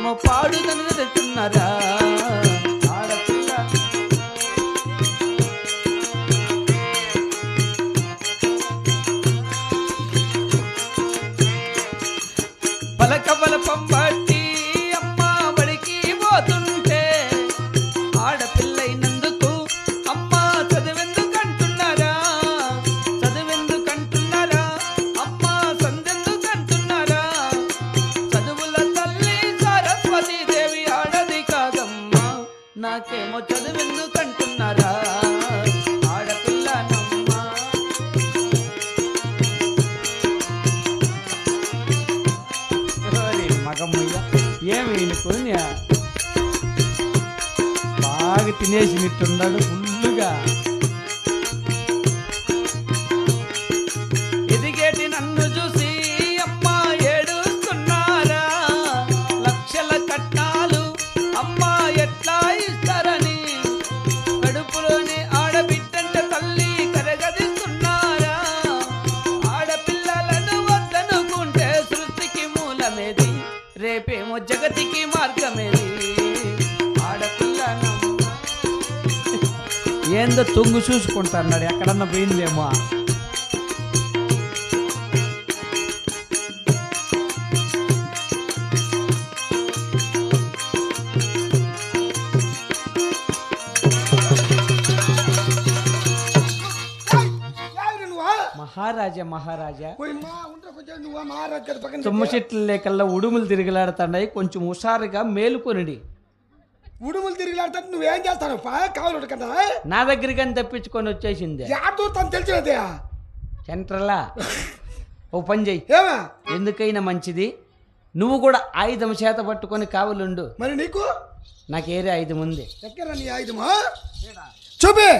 ఏమో పాడుదని తెచ్చున్నారా ఆడపిల్ల పలక బలపం బట్టి అమ్మ బడికి పోతుంటే ఆడపిల్లైనందుకు అమ్మ చదువెందుకంటున్నారా చదువెందుకంటున్నారా అమ్మ సందెందుకంటున్నారా చదువుల తల్లి సరస్వతి దేవి ఆడది కాదమ్మా నాకేమో చదువెందుకంటున్నారా ఆడపిల్లనమ్మా మగమ్మయ్య ఏమి పుణ్య బాగా తినేసినట్టున్నాడు ఫుల్లుగా ఎదిగేటి నన్ను చూసి అమ్మ ఏడుస్తున్నారా లక్షల కట్నాలు అమ్మ ఎట్లా ఇస్తారని కడుపులోని ఆడబిడ్డంటే తల్లి కరగదిస్తున్నారా ఆడపిల్లలను వద్దనుకుంటే సృష్టికి మూలమేది రేపేమో జగతికి మార్గమేది ఆడపిల్లనమ్మ ఏందో తొంగు చూసుకుంటున్నాడు ఎక్కడన్నా పోయిందేమో మహారాజా మహారాజా తుమ్మ చెట్ల లేకల్లా ఉడుములు తిరిగిలాడుతున్నాయి కొంచెం హుషారుగా మేలుకొనిడి ఉడుములు తిరిగిలాడుతా నువ్వేం చేస్తాను కావాలి కదా నా దగ్గరికి అని తప్పించుకొని వచ్చేసింది తను తెలిసినదే సెంట్రలా ఓ పని చెయ్యి ఏమా ఎందుకైనా మంచిది నువ్వు కూడా ఆయుధం చేత పట్టుకొని కావలుండు మరి నీకు నాకు ఏరే ఆయుధం ఉంది ఎక్కడ నీ ఆయుధమా చూపి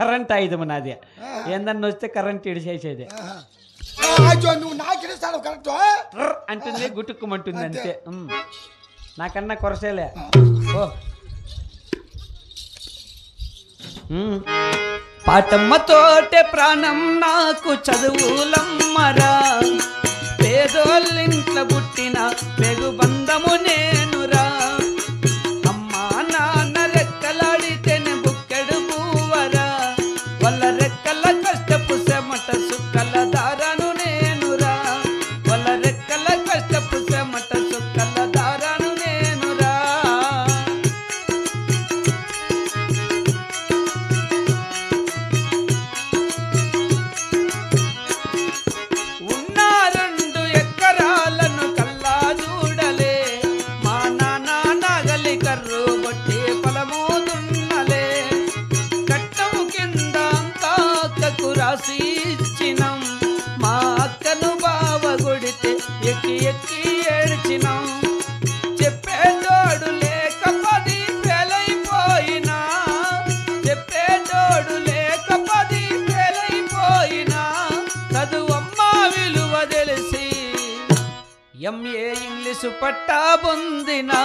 కరెంట్ ఆయుధం నాది ఏందన్న వస్తే కరెంట్ ఇడిచేసేది నువ్వు నాకు ఇస్తాను కరెక్ట్ అంటుంది గుట్టుకుమంటుంది అంతే నాకన్నా కొరసేలే ఓ పాటమ్మతోటే ప్రాణం నాకు చదువులమ్మరా పేదోళ్ళింట్లో పుట్టిన పెగు బంధము నేనురా అమ్మా నాన్న రెక్కలాడితేనే బుక్కెడు పూవరా వాళ్ళ రెక్కల కష్టపు సెమట సుక్కల దారాను నేనురా వాళ్ళ రెక్కల కష్టపు సెమట సుక్కల దారాను నేనురా ఉన్న 2 ఎకరాలను కల్లా చూడలే మా నాన్న నాగలి కర్రు బట్టి పొలము దున్నలే కట్టం కింద అంతా అక్కకు రాసి ఇచ్చినాం మా అక్కను బావ కొడితే ఎక్కి ఎక్కి ఏడ్చినాం చెప్పేటోడు లేక 10 ఫెయిలైపోయినా చెప్పేటోడు లేక 10 ఫెయిలైపోయినా చదువమ్మ విలువ తెలిసి ఎంఏ ఇంగ్లీషు పట్టా పొందినా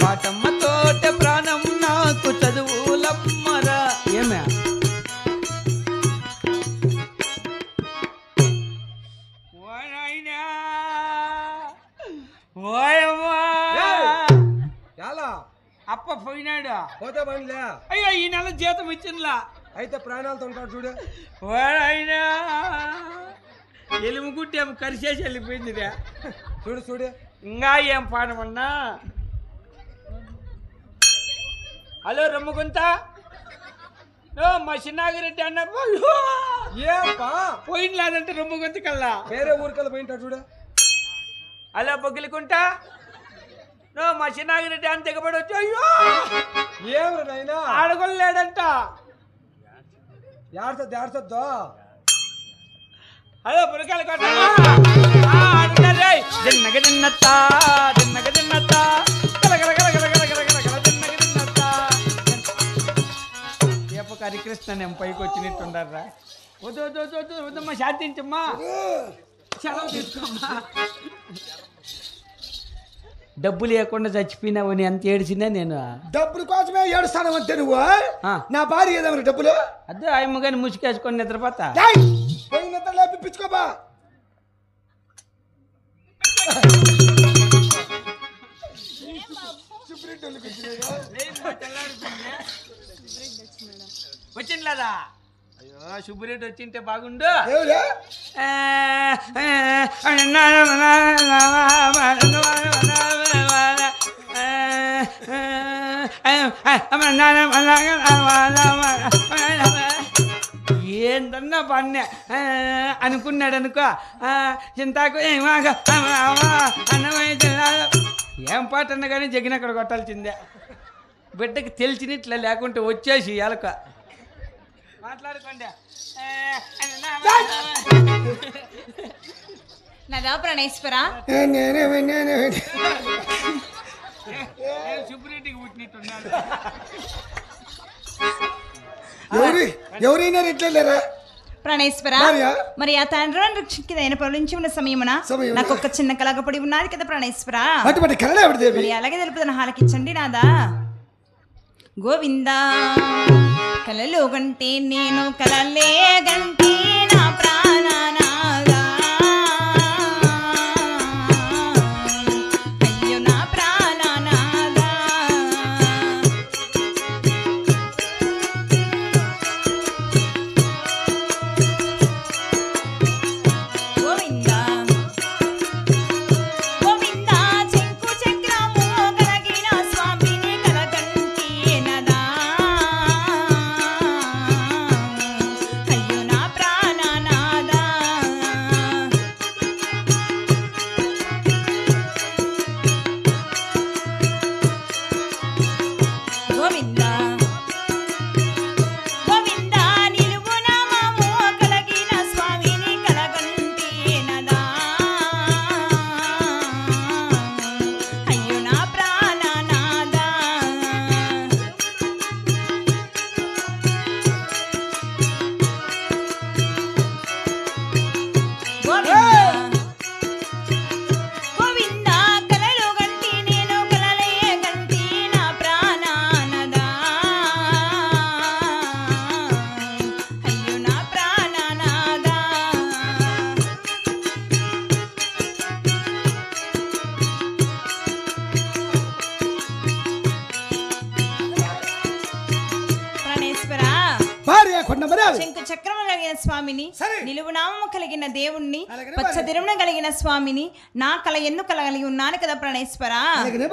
పాటమ్మతోట ప్రాణం నాకు చదువులమ్మరా ఏమే అప్ప పోయినాడు పోతే బండిలే అయ్యో ఈ నెల జీతం ఇచ్చిందిలా అయితే ప్రాణాలతో ఉంటాడు చూడు వాడైనా ఎలుము గుట్టి ఏమో కరిసేసి వెళ్ళిపోయిందిరా చూడు చూడు ఇంకా ఏం పాడమన్నా హలో రమ్మగుంత మా చిన్నాగిరెడ్డి అన్న ఏపా పోయిన లేదంటే రమ్మగుంత కల్లా వేరే ఊరికల్లా పోయింటాడు చూడు హలో బొగ్గిలికుంటా మా చిన్నాగిరెడ్డి అని దిగబడి వచ్చి అయ్యో ఏమరా నాయనా ఆడగొల్లేడంట ఏడ్చొద్దో హలో పురకాయలు హరికృష్ణ నేను పైకి వచ్చినట్టుండారా వద్దు వద్దు వద్దు వద్దు వద్దమ్మా శాంతించమ్మా సెలవు తీసుకోమ్మా డబ్బు లేకుండా చచ్చిపోయినావని ఎంత ఏడిచిందా నేను డబ్బుల కోసమే ఏడుస్తాను అంతే నువ్వు నా భార్య ఏదన్నా డబ్బులు అదే ఆయమ్మ కానీ ముసుకేసుకొని నిద్రపోతా పోయి నిద్ర లేపిచ్చుకోబా వచ్చిందా? అయ్యో సుబ్బిరెడ్డి వచ్చింటే బాగుండు. ఏందన్నా పన్నే అనుకున్నాడు అనుకో. చింతాకు అన్నమయ్య జిల్లాలో ఏం పాట అన్నా కానీ జగిన అక్కడ కొట్టాల్సిందే. బిడ్డకి తెలిసినట్లే, లేకుంటే వచ్చేసి ఎలక మాట్లాడుకోండి. నదా ప్రణేశ్వర సుబ్బిరెడ్డికి పుట్టినట్టున్నాడు. ఎవరైనా ఎట్లేరా ప్రణేశ్వర, మరి ఆ తండ్రి రక్షించిన ప్రవలించి ఉన్న సమయమున నాకు ఒక చిన్న కలగపడి ఉన్నది కదా ప్రణేశ్వర. మరి అలాగే తెలుపుతున్న హాలకిచ్చండి నాదా. గోవిందా కలలో గంటే నేను కలలే గంటే నా ప్రాణనాదా. అయ్యో నా ప్రాణనాదా. గోవిందా గోవిందా చెంకు చక్రము కలిగిన స్వామిని కలగంటి నదా. అయ్యో నా ప్రాణనాదా. గోవిందా గోవిందా నిలువు నామము కలిగిన స్వామిని కలగంటి నదా. అయ్యో నా ప్రాణనాదా. గోవిందా గోవిందా కలలో గంటి నేను కలలే గంటి నా ప్రాణనాదా. అయ్యో నా ప్రాణనాదా. ప్రాణేశ్వర, భార్య కొండ మరి శంకు చక్రము కలిగిన స్వామిని, సరే. నిలువు నామము కలిగిన దేవుణ్ణి, అలాగనే పచ్చదిరమున కలిగిన స్వామిని నా కళ ఎందుకు కలిగి ఉన్నాను కదా ప్రణేశ్వర.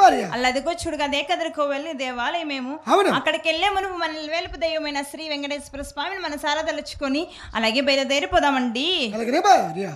భార్య అల్లదిగో చూడుగా అదే కదరుకో వెళ్ళి దేవాలయమేము. అవును. అక్కడికి వెళ్ళే మునుపు మన వేలుపు దైవమైన శ్రీ వెంకటేశ్వర స్వామిని మన సారా తలుచుకొని అలాగే బయలుదేరిపోదామండి. అలాగనే భార్య